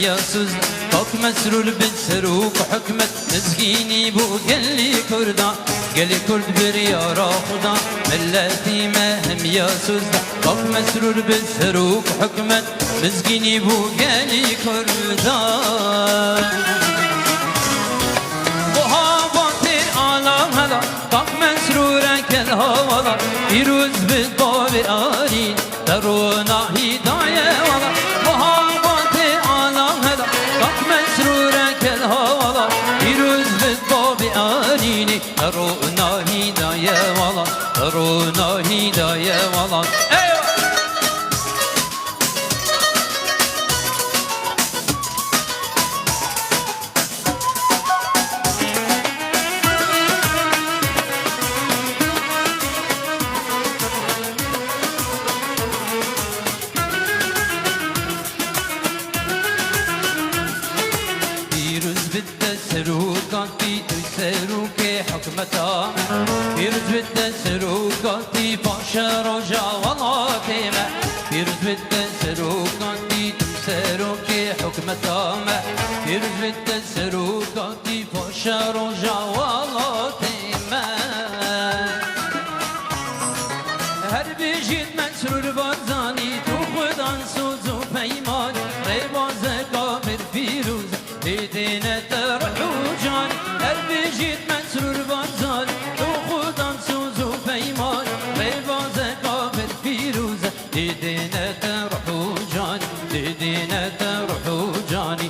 يا سوز طاق مسرور بالسروق حكمت مسكيني بو قلي كردا قلي كرد بريارا خدا ملتي مهم يا سوز طاق مسرور بالسروق حكمت مسكيني بو قلي كردا وهاباتي آلام هلا طاق مسرورك الهوالا يروز بالباب آرين درونا هداية ولا وهاباتي آلام هلا طاق مسرورك الهوالا يروز بالباب آريني درونا هداية ولا درونا هداية ولا حكمتا فيرز بدا سروقاتي باشا رجع والله فيرز بدا سروقاتي تمسروكي حكمتا فيرز بدا سروقاتي باشا رجع والله هر بيجيت مسرور بازاني تو خدان سوزو پیمان ريباز قامر فيروز ايدينا ترحو جان هر بيجيت مسرور بازاني تو خدان سوزو پیمان ريباز قامر فيروز ايدينا ترحو جان ايدينا ترحو جاني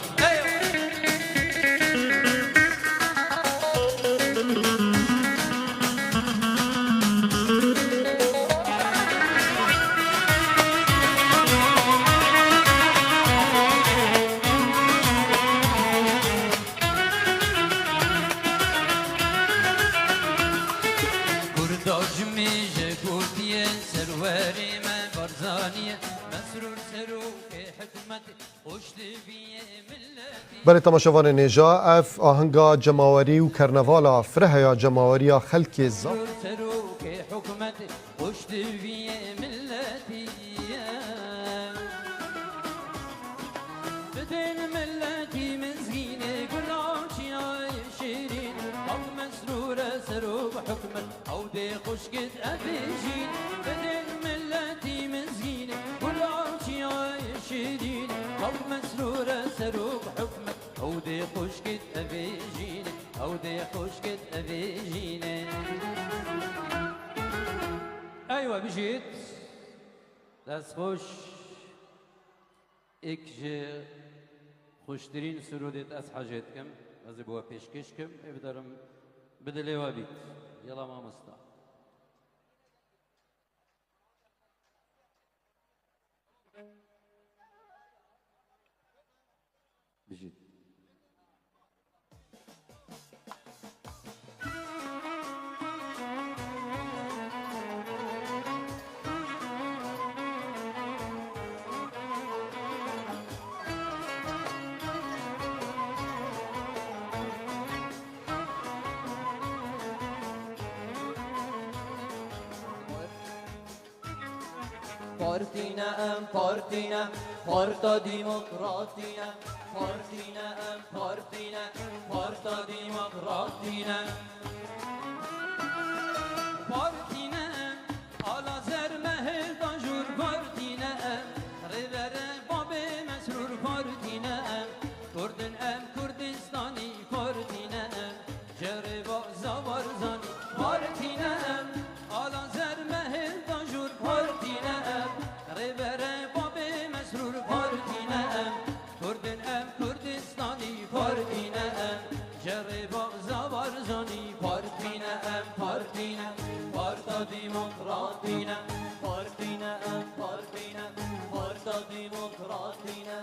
بله تماشاوان نیجا اف آهنگا جماوری و کرنوالا فره یا جماوری خلک زا أودي خشكت أبيجيني أودي خشكت أبيجيني أيوة بجيت دست خوش إكجي خوشترين سرودت أس حاجتكم از بوا پیشکشکم بدارم بدلی و بیت يلا ما مستا بجيت Partina partina, porta democratina, partina partina, porta democratina. Partina, ala zermeh dajur partina, rivere babe mesrur partina, Kurdin Kurdistani partina, Jereva Zavarzani partina, ala zermeh dajur partina. Rivere babe mesrur partina Kurdin Kurdistani partina Jereba Zavarzani partina partina Parta demokratina Partina partina Parta demokratina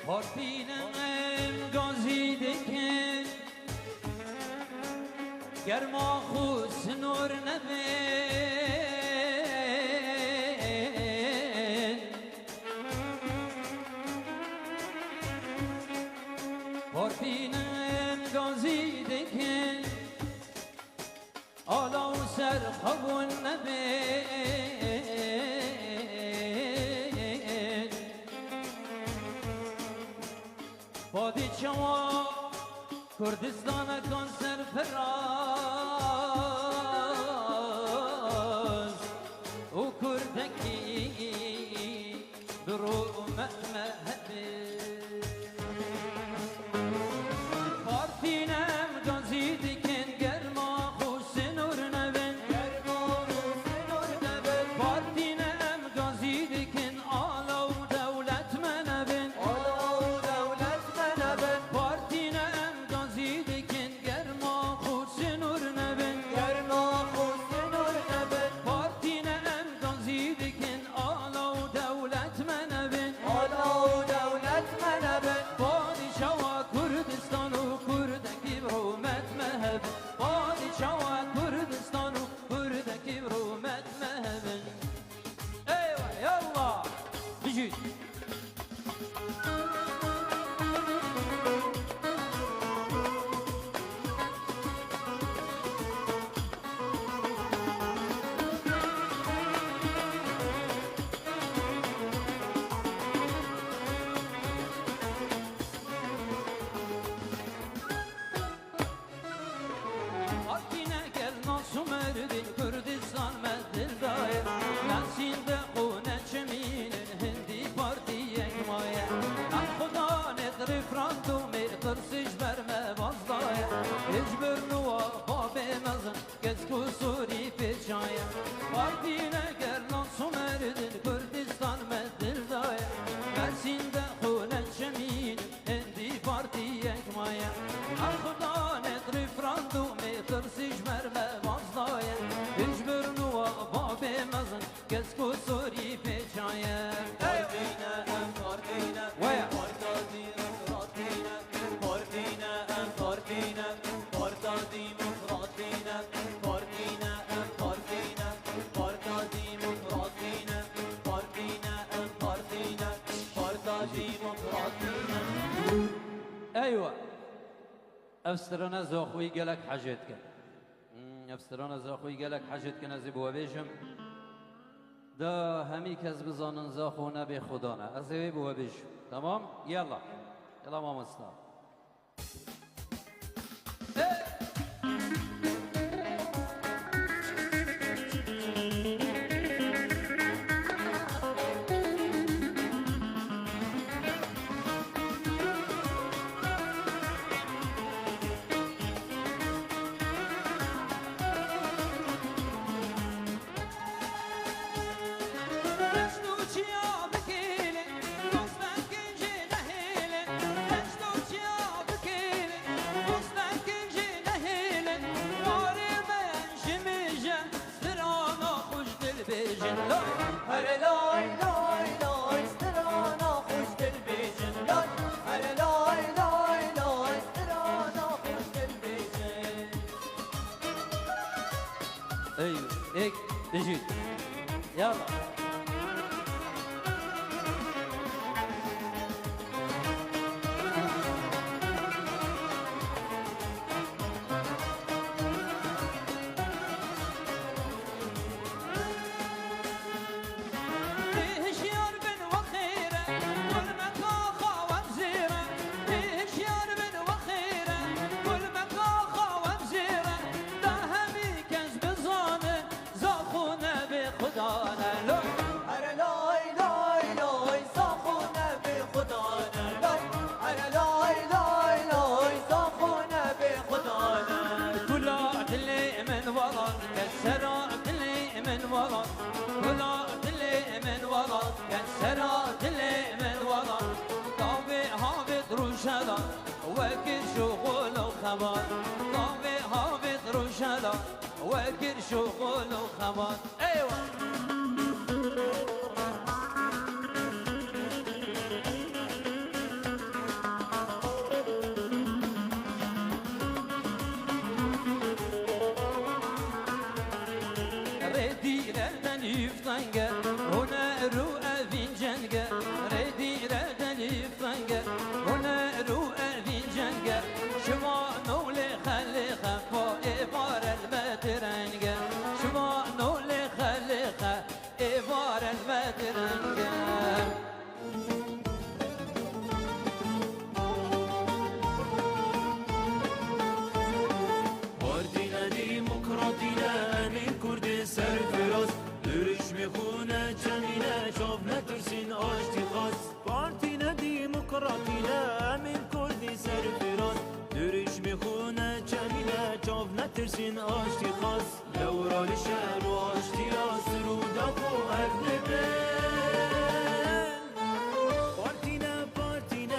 Partina'm gazideki گرما خوش نور نبین پارتینم گازی دکن آلا و سر خبون نبین بادی چما کردستان کن سرفراز و کردکی برو مهبه پارتینم گازی دکن گرما خوش نور نبن پارتینم گازی دکن آلا و دولت منبن پارتینم گازی دکن گرما خوش نور نبن پارتینم گازی دکن آلا و دولت منبن پادشاه کردستان و کردکی برومت مهب پادشاه کردستان و کردکی برومت مهب ایوه یالله بجید Partine gel nasıl merdin Kürdistan meddil dair Nasinde kune çeminin hindi partiye gmaya Al khuda nedri frandu mirqir sijberme bazdaya İcbir nuva babe mezin Gez kusuri peçaya Partine gel nasıl merdin Kürdistan meddil dair Nasinde kune çeminin hindi partiye gmaya Al khuda nedri frandu ترسيج مرمى مصدايا اجبر نوا بابي مزن كسكو سوري بيجايا پارتینا ام پارتینا ويا پارتا دیموکراتینا پارتینا ام پارتینا پارتا دیموکراتینا پارتینا ام پارتینا پارتا دیموکراتینا پارتینا ام پارتینا پارتا دیموکراتینا ايوه افسترنا زاخوي قالك حاجتك افسترنا زاخوي قالك حاجتك نزيب وبيجم دا همي كذب زانن زاخونا بخدانا ازيب وبيجم تمام يلا يلا ماما استاذ هر لای لای لای سترانا خوش دل بیجن لای هر لای لای لای سترانا خوش دل بیجن ايوه هيك بيجي يلا كسرت لي من ورا طلعت لي من ورا كسرت لي من ورا طابع هابط رشدا وكل شغل وخبر طابع هابط رشدا وكل شغل وخبر ايوه فنگه هنر رو اوین جنگه ردی ردلی فنگه هنر رو اوین جنگه شما نول خلقه با ایوار المترنگه شما نول خلقه ایوار المترنگه سرفراز درش میخونه چمینه چاپ نترسین آشتی خاص پارتی دموکراتینه همین کردی سرفراز درش میخونه چمینه چاپ نترسین آشتی خاص لورال شهر و آشتی آسر و داخو اگنبه پارتینه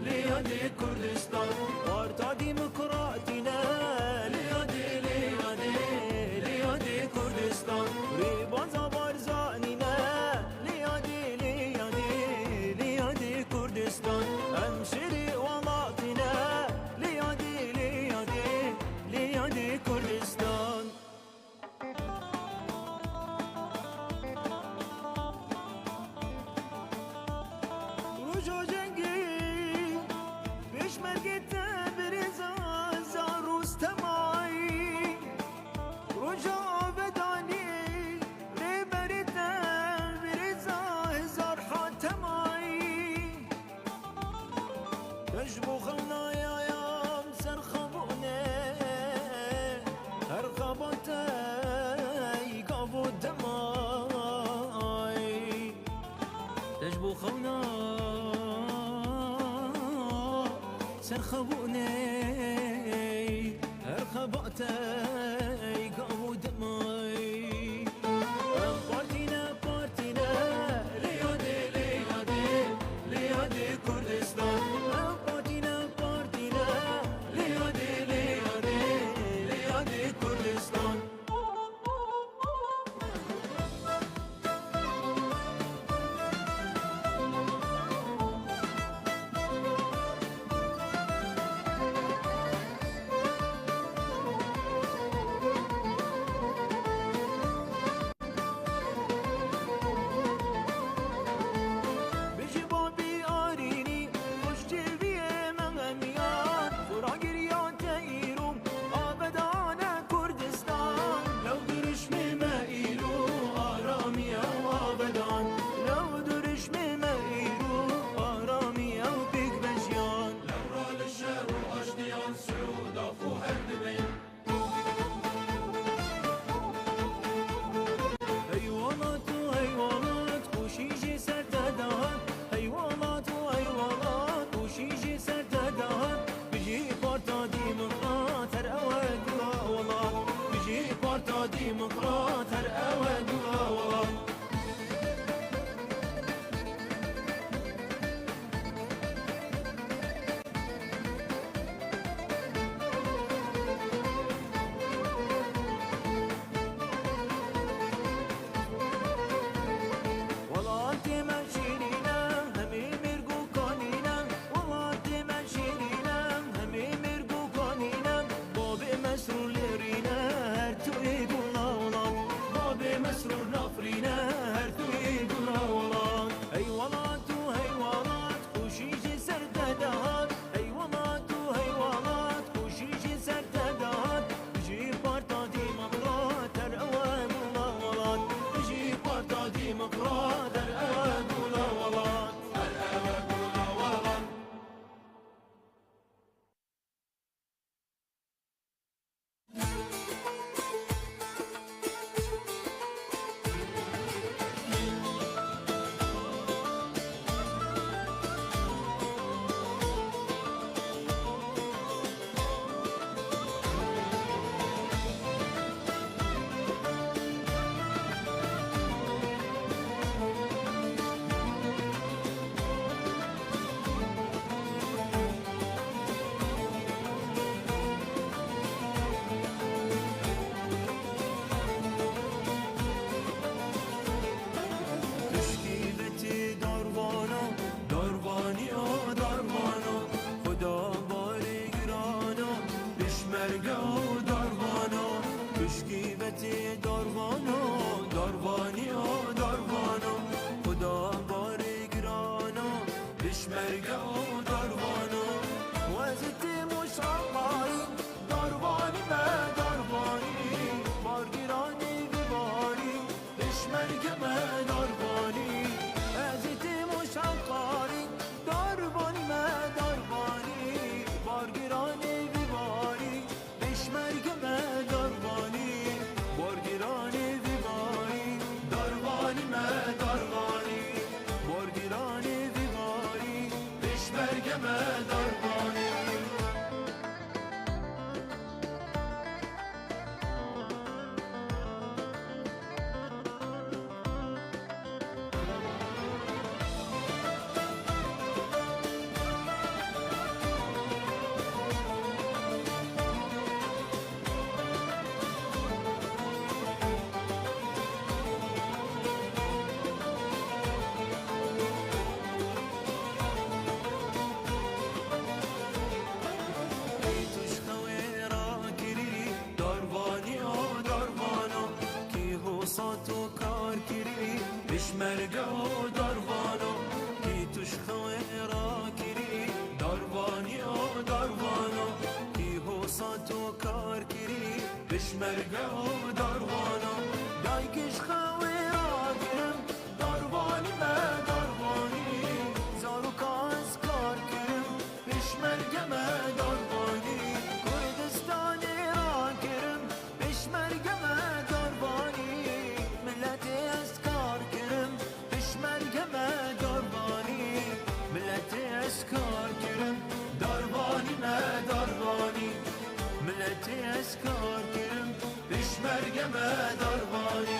لیاده کردستان پارتا دموکراتینه کردستان ری بازا بارزانینه لیادی کردستان همشری ولاتینه لیادی کردستان رجا جنگی پیشمرگی تبریزا زاروز تمایی رجا تجبو خلنا يام سرخبوني هرخبتي قابو دماي تجبو خلنا سرخبوني هرخبتي قابو دماي بارتينا لیادی کردستان Kurdistan داروانی و داروانو خدا باری گرانو بشمرگه و داروانو وزتی مشاقاری داروانی به داروانی بارگیرانی بباری بشمرگه به داروانی وزتی مشاقاری داروانی به داروانی بارگیرانی بباری بشمرگه به داروانی بارگیرانی بباری داروانی به داروانی بارگیرانی بباری بشمرگه به داروانی توش خوی را کری داروانی و داروانو کی حوصات و کار کری بشمرگه و داروانو کی توش خوی را کری داروانی و داروانو کی حوصات و کار کری بشمرگه و داروانو دایکش خوی را کرم داروانی به داروانی زارو کاز کار کرم بشمرگه به داروانی کردستانی را کرم بشمرگه به داروانی ملتی از کار کرم بشمرگه به داروانی ملتی از کار کرم داروانی به داروانی ملتی از کار کرم بشمرگه به داروانی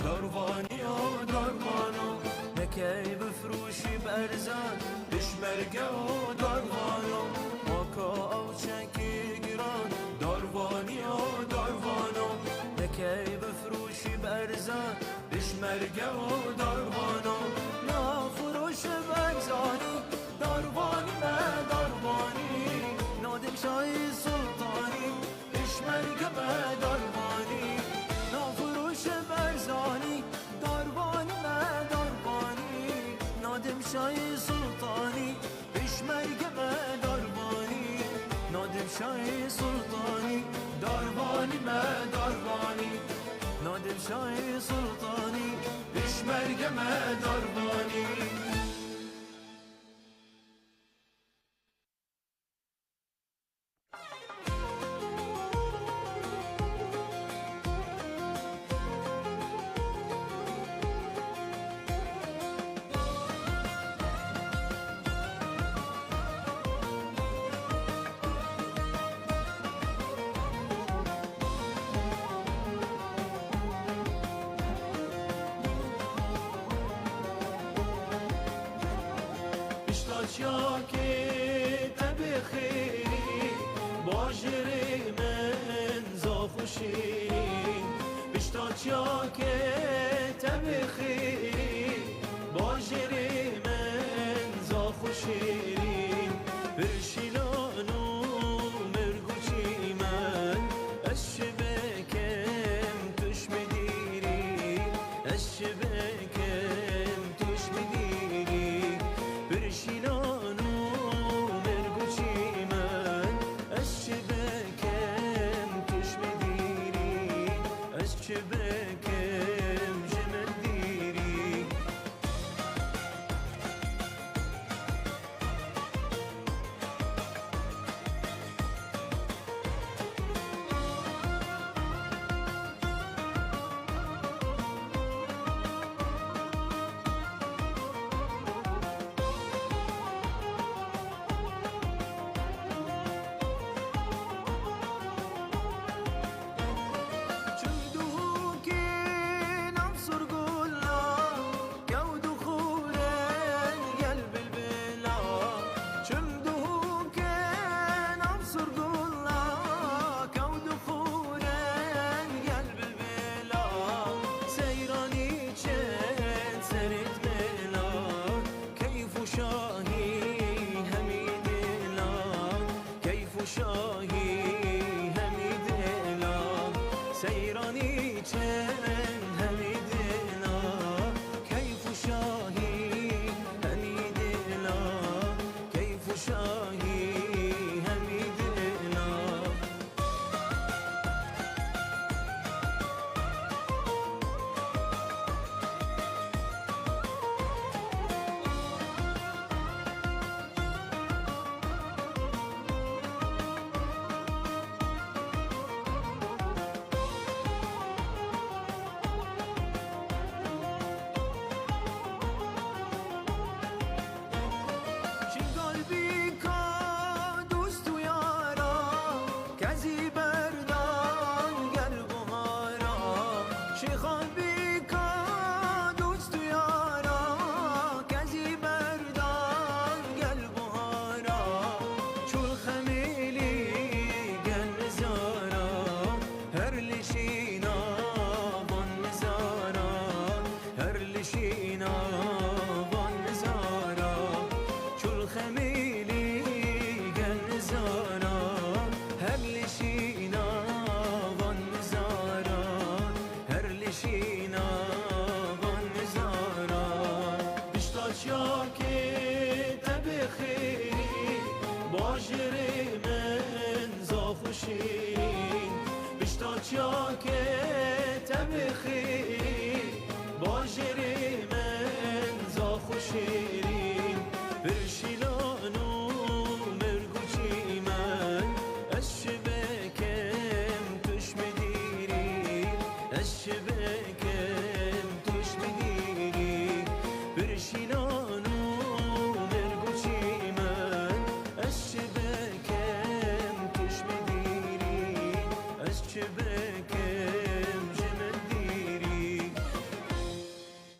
داروانی و داروانو نکی بفروشی برزن بشمرگه و داروانو ماکا او چکی گران داروانی و داروانو نکی بفروشی برزن بشمرگه و داروانو نا فروش برزانی داروانی به داروانی نادم شای سلطانی بشمرگه به داروانی نا فروش برزانی داروانی به داروانی نادم شای سلطانی بشمرگه به داروانی نادم شای سلطانی داروانی به داروانی نادم شای سلطانی بشمرگه به داروانی یا که تبخیری باجر من زا خوشین بشتاچ یا که تبخیری باجر من زا خوشین برشیلانو مرگوچی من از شبکم توش میدیری از شبکم توش میدیری برشیلانو مرگوچی من از شبکم توش میدیری از شبکم جمن دیری شاهی همی دلا سیرانی چند همی دلا کیف و شاهی همی دلا کیف و شاهی همی دلا باجر من زاف و شیرین بشتاچ یا که تبخیر باجر من زاف و شیرین